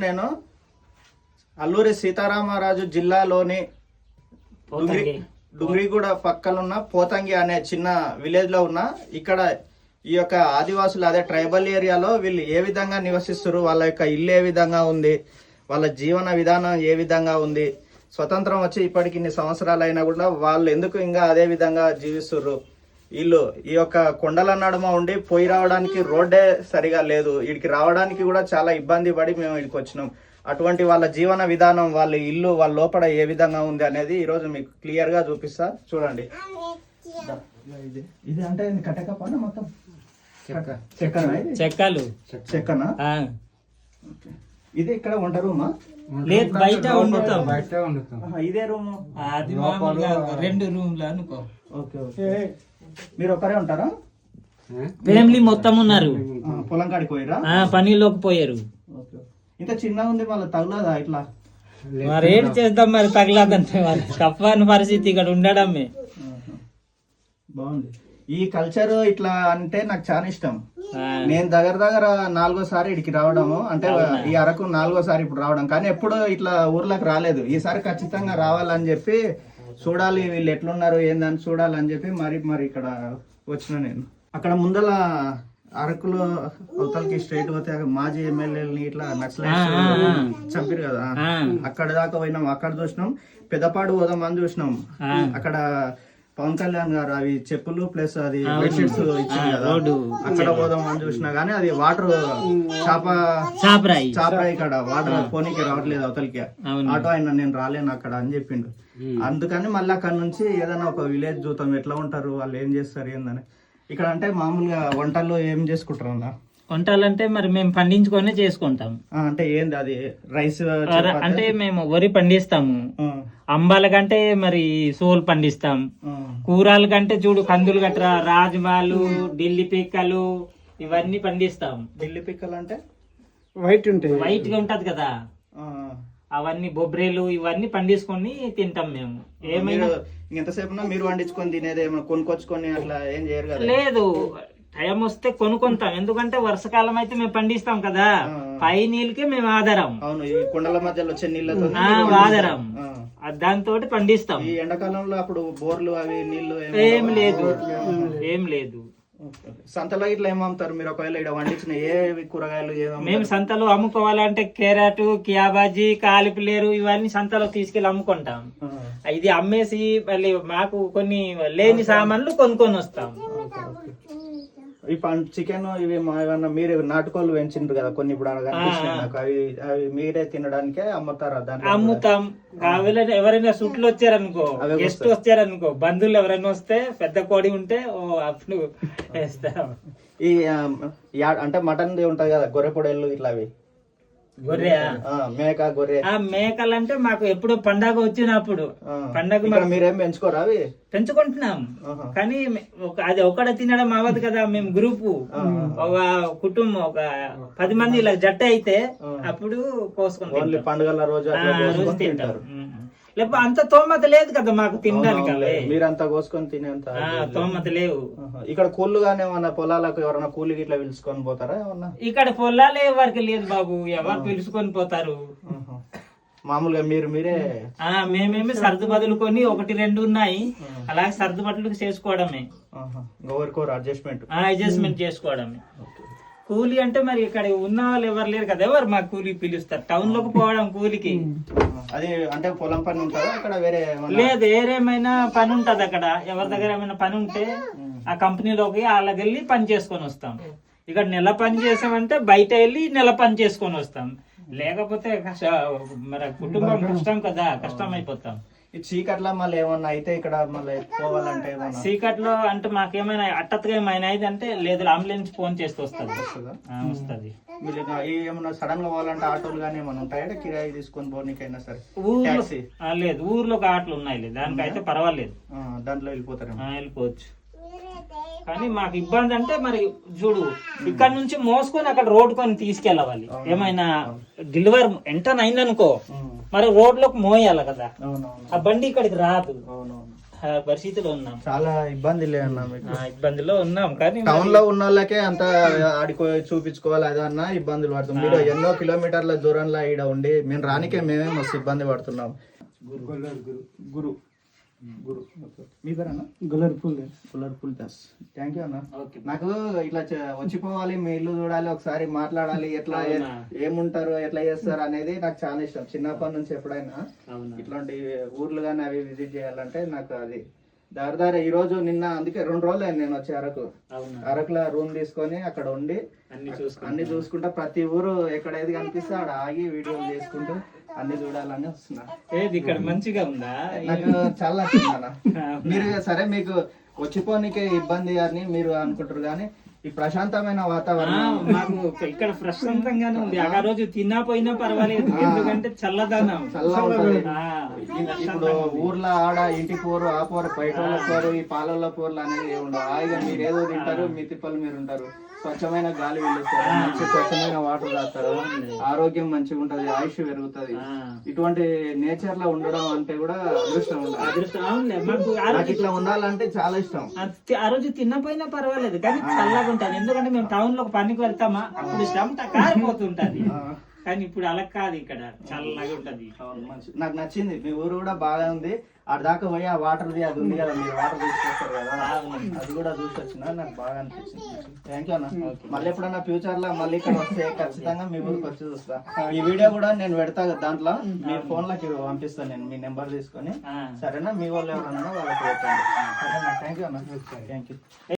నేను అల్లూరి సీతారామరాజు జిల్లాలోని డుంగ్రిగూడ పక్కనున్న పోతంగి అనే చిన్న విలేజ్ లో ఉన్న ఇక్కడ ఈ యొక్క ఆదివాసులు అదే ట్రైబల్ ఏరియాలో వీళ్ళు ఏ విధంగా నివసిస్తారు, వాళ్ళ యొక్క ఇల్లు ఏ విధంగా ఉంది, వాళ్ళ జీవన విధానం ఏ విధంగా ఉంది, స్వతంత్రం వచ్చి ఇప్పటికి ఇన్ని సంవత్సరాలు అయినా కూడా వాళ్ళు ఎందుకు ఇంకా అదే విధంగా జీవిస్తున్నారు, వీళ్ళు ఈ యొక్క కొండల నడుమ ఉండి పోయి రావడానికి రోడ్డే సరిగా లేదు, వీడికి రావడానికి కూడా చాలా ఇబ్బంది పడి మేము ఇక్కడికి వచ్చినాం. అటువంటి వాళ్ళ జీవన విధానం, వాళ్ళ ఇల్లు, వాళ్ళ లోపల ఏ విధంగా ఉంది అనేది ఈరోజు మీకు క్లియర్ గా చూపిస్తా. చూడండి, ఇది అంటే కట్టకపోయినా మొత్తం చెక్కనా? ఇది ఇక్కడ వంట రూమా? లేదు, బయట వండుతాం. ఇదే రూమ్? అది మామూలుగా 2 రూమ్లు అనుకో. Okay okay. మీరు ఒక్కరే ఉంటారా? ఫ్యామిలీ మొత్తం ఉన్నారు. పొలం కాడికి పోయారా? పనిలోకి పోయారు. ఇంత చిన్న ఉంది, మళ్ళీ తగలదా ఇట్లా? మరి ఏడు చేద్దాం, మరి తగలదంటే మరి తప్పని పరిస్థితి ఇక్కడ ఉండడమే. బాగుంది ఈ కల్చర్. ఇట్లా అంటే నాకు చాలా ఇష్టం. నేను దగ్గర 4వ సారి ఇక్కడికి రావడము, అంటే ఈ అరకు 4వ సారి ఇప్పుడు రావడం, కానీ ఎప్పుడు ఇట్లా ఊర్లోకి రాలేదు. ఈసారి ఖచ్చితంగా రావాలని చెప్పి, చూడాలి వీళ్ళు ఎట్లున్నారు ఏందని చూడాలని చెప్పి మరి ఇక్కడ వచ్చిన నేను. అక్కడ ముందల అరకులో అవతలకి స్ట్రైట్ పోతే మాజీ ఎమ్మెల్యేలని ఇట్లా నక్సలైట్స్ చంపారు కదా, అక్కడ దాకా పోయినాం. అక్కడ చూసినాం. పెద్దపాడు పోదామని చూసినాం. అక్కడ పవన్ కళ్యాణ్ గారు అవి చెప్పులు ప్లస్ అది బెడ్షీట్స్ ఇచ్చింది కదా, అక్కడ పోదామని చూసినా గానీ అది వాటర్ చాపరాయి కాడ వాటర్ పోనీకి రావట్లేదు అవతలకి. ఆటో అయినా నేను రాలేను అక్కడ అని చెప్పిండు. అందుకని మళ్ళీ అక్కడ నుంచి ఏదైనా ఒక విలేజ్ చూద్దాం, ఎట్లా ఉంటారు వాళ్ళు, ఏం చేస్తారు ఏందని. ఇక్కడ అంటే మామూలుగా వంటల్లో ఏం చేసుకుంటారు అన్న? వంటలు అంటే మరి మేము పండించుకొని చేసుకుంటాం. అంటే ఏంది అది? రైస్ అంటే మేము వరి పండిస్తాము. అంబాల కంటే మరి సోలు పండిస్తాం. కూరల కంటే చూడు కందులు గట్రా, రాజమాలు, ఢిల్లీ పిక్కలు ఇవన్నీ పండిస్తాం. ఢిల్లీ పిక్కలు అంటే వైట్ గా ఉంటది కదా, అవన్నీ బొబ్రేలు ఇవన్నీ పండించుకొని తింటాం మేము. ఏమైనా ఎంతసేపు మీరు పండించుకొని తినేది, ఏమైనా కొనుక్కొచ్చుకొని అట్లా ఏం చేయరు కదా? లేదు, టైం వస్తే కొనుక్కుంటాం. ఎందుకంటే వర్షాకాలం అయితే మేము పండిస్తాం కదా, పై నీళ్ళకే మేము ఆధారం. అవును, ఈ కొండల మధ్యలో వచ్చే నీళ్ళతో ఆధారం, దాంతో పండిస్తాం. ఈ ఎండాకాలంలో అప్పుడు బోర్లు అవి నీళ్లు ఏం లేదు. సంతలో ఇట్లా ఏమమ్ముతారు మీరు? ఒకవేళ ఇక్కడ పండించిన ఏ కూరగాయలు మేము సంతలో అమ్ముకోవాలంటే క్యారెట్, క్యాబాజీ, కాలిఫ్లవర్ ఇవన్నీ సంతలో తీసుకెళ్లి అమ్ముకుంటాం. ఇది అమ్మేసి మళ్ళీ మాకు కొన్ని లేని సామాన్లు కొనుక్కొని వస్తాం. ఈ చికెన్ ఇవి ఏమన్నా మీరు నాటుకోళ్ళు పెంచిండ్రు కదా కొన్ని, ఇప్పుడు అవి మీరే తినడానికే అమ్ముతారా? దాన్ని అమ్ముతాం. ఎవరైనా సుట్లు వచ్చారనుకో, గెస్ట్ వచ్చారనుకో, బంధువులు ఎవరైనా వస్తే పెద్ద కోడి ఉంటే అప్పుడు వేస్తాం. ఈ అంటే మటన్ ఉంటది కదా, గొర్రె పొడేళ్ళు ఇట్లా అవి గొర్రె, మేక, గొర్రె. మేకలంటే మాకు ఎప్పుడు పండగ వచ్చినప్పుడు. పండగ మీరేం పెంచుకోరా? అవి పెంచుకుంటున్నాం, కానీ అది ఒకటి తినడం అవ్వదు కదా. మేము గ్రూప్ ఒక కుటుంబం ఒక 10 మంది ఇలా జట్టు అయితే అప్పుడు కోసుకుంటాం. పండుగల రోజు తింటారు. లేకపోతే అంత తోమత లేదు కదా మాకు తినడానికి. మీరంతా కోసుకొని తినేంత తోమత లేవు. ఇక్కడ కూళ్ళు గానే ఏమన్నా పొలాలకు ఎవరైనా కూలికి ఇట్లా పిలుచుకొని పోతారా? ఏమన్నా ఇక్కడ పొలాలే ఎవరికి లేదు బాబు, ఎవరు పిలుచుకొని పోతారు. మామూలుగా మీరే మేమేమి సర్దు బదులుకొని 1-2 ఉన్నాయి, అలాగే సర్దు బదులు చేసుకోవడమే. అడ్జస్ట్మెంట్ చేసుకోవడమే. కూలీ అంటే మరి ఇక్కడ ఉన్న వాళ్ళు ఎవరు లేరు కదా, ఎవరు మాకు కూలీ పిలుస్తారు. టౌన్ లోకి పోవడం కూలికి. అది అంటే పొలం పని ఉంటుందా అక్కడ? వేరే లేదు, ఏరేమైనా పని ఉంటది అక్కడ. ఎవరి దగ్గర ఏమైనా పని ఉంటే ఆ కంపెనీలోకి వాళ్ళకి వెళ్ళి పని చేసుకొని వస్తాం. ఇక్కడ నెల పని చేసామంటే బయట వెళ్ళి నెల పని చేసుకొని వస్తాం. లేకపోతే మరి కుటుంబం కష్టం కదా, కష్టం అయిపోతాం. ఈ చీకట్లో మళ్ళీ ఏమన్నా అయితే ఇక్కడ మళ్ళీ పోవాలంటే చీకట్లో అంటే మాకేమైనా అట్టగా ఏమైనా అయితే అంటే లేదు, అంబులెన్స్ ఫోన్ చేస్తూ వస్తుంది. ఏమన్నా సడన్ గా పోవాలంటే ఆటోలు గానీ ఏమైనా ఉంటాయా కిరాయి తీసుకొని పోనీకైనా సరే? లేదు, ఊర్లో ఒక ఆటోలు ఉన్నాయి, దానికైతే పర్వాలేదు, దాంట్లో వెళ్ళిపోవచ్చు. కానీ మాకు ఇబ్బంది అంటే మరి చూడు, ఇక్కడ నుంచి మోసుకొని అక్కడ రోడ్ కొని తీసుకెళ్ళవాలి. ఏమైనా డెలివరీ ఎంటర్ అయిందనుకో, మరి రోడ్ లోకి మోయాలి కదా, ఆ బండి ఇక్కడికి రాదు. పరిస్థితిలో ఉన్నాం, చాలా ఇబ్బంది లేదన్నా మీకు. ఇబ్బందిలో ఉన్నాం. కానీ టౌన్ లో ఉన్న వాళ్ళకే అంత ఆడికి చూపించుకోవాలి అదన్నా ఇబ్బందులు పడుతుంది. మీరు ఎన్నో కిలోమీటర్ల దూరంలో ఈడ ఉండి మేము రానికే మేమే మస్తు ఇబ్బంది పడుతున్నాం. గురు గురు మీ పేరన్నా? గుల్లర్పుల్ దాస్. థ్యాంక్ యూ అన్న. నాకు ఇట్లా వచ్చిపోవాలి, మీ ఇల్లు చూడాలి, ఒకసారి మాట్లాడాలి, ఎట్లా ఏముంటారు, ఎట్లా చేస్తారు అనేది నాకు చాలా ఇష్టం. చిన్నప్పటి నుంచి ఎప్పుడైనా ఇట్లాంటి ఊర్లు కానీ అవి విజిట్ చేయాలంటే నాకు అది దారిదారి ఈ రోజు నిన్న అందుకే 2 రోజులు అయింది నేను వచ్చి అరకులో రూమ్ తీసుకొని అక్కడ ఉండి అన్ని చూసుకుంటా, ప్రతి ఊరు ఎక్కడ ఏది కనిపిస్తే ఆడ ఆగి వీడియోలు చేసుకుంటూ అన్ని చూడాలని వస్తున్నా. ఏది ఇక్కడ మంచిగా ఉందా? నాకు చాలా నచ్చింది అన్న. మీరు సరే మీకు వచ్చిపోనికే ఇబ్బంది అని మీరు అనుకుంటారు కానీ ఈ ప్రశాంతమైన వాతావరణం మాకు ఇక్కడ ప్రశాంతంగానే ఉంది. ఆ రోజు తిన్నా పోయినా పర్వాలేదు, ఎందుకంటే చల్లదనం చల్లగా ఉంటుంది. ఇప్పుడు ఊర్లో ఆడ ఇంటి పోరు ఆ పోరు బయట పోరు ఈ పాలల్లో పోర్లు అనేది ఉండవు. హాయిగా మీరు ఏదో తింటారు, మీ తిప్పలు మీరు ఉంటారు, స్వచ్ఛమైన గాలి వీలుస్తారు, మంచి స్వచ్ఛమైన వాటర్ తాగుతారు, ఆరోగ్యం మంచిగా ఉంటది, ఆయుష్ పెరుగుతుంది. ఇటువంటి నేచర్ లో ఉండడం అంటే కూడా అదృష్టం ఉండాలి. నాకు ఇట్లా ఉండాలంటే చాలా ఇష్టం. ఆ రోజు తిన్నపోయినా పర్వాలేదు కానీ చల్లగా ఉంటది, ఎందుకంటే మేము టౌన్ లో పనికి వెళ్తామా అప్పుడు శ్రమ కారిపోతుంటది. కానీ ఇప్పుడు అలా కాదు, ఇక్కడ చల్లగా ఉంటది. నాకు నచ్చింది, మీ ఊరు కూడా బాగా ఉంది. ఆడ దాకా పోయి ఆ వాటర్ అది ఉంది కదా, మీరు వాటర్ తీసుకొస్తారు కదా, అది కూడా చూసి వచ్చిన నాకు బాగా అనిపించింది. థ్యాంక్ యూ అన్న. మళ్ళీ ఎప్పుడన్నా ఫ్యూచర్ లో మళ్ళీ ఇక్కడ వస్తే ఖచ్చితంగా మీ ఊరికి వచ్చి చూస్తా. ఈ వీడియో కూడా నేను పెడతా దాంట్లో, మీ ఫోన్ లోకి పంపిస్తాను నేను మీ నెంబర్ తీసుకొని. సరేనా? మీ వాళ్ళు ఎవరన్నా వాళ్ళకి పెట్టండి. సరేనా? థ్యాంక్ యూ అన్న. Thank you.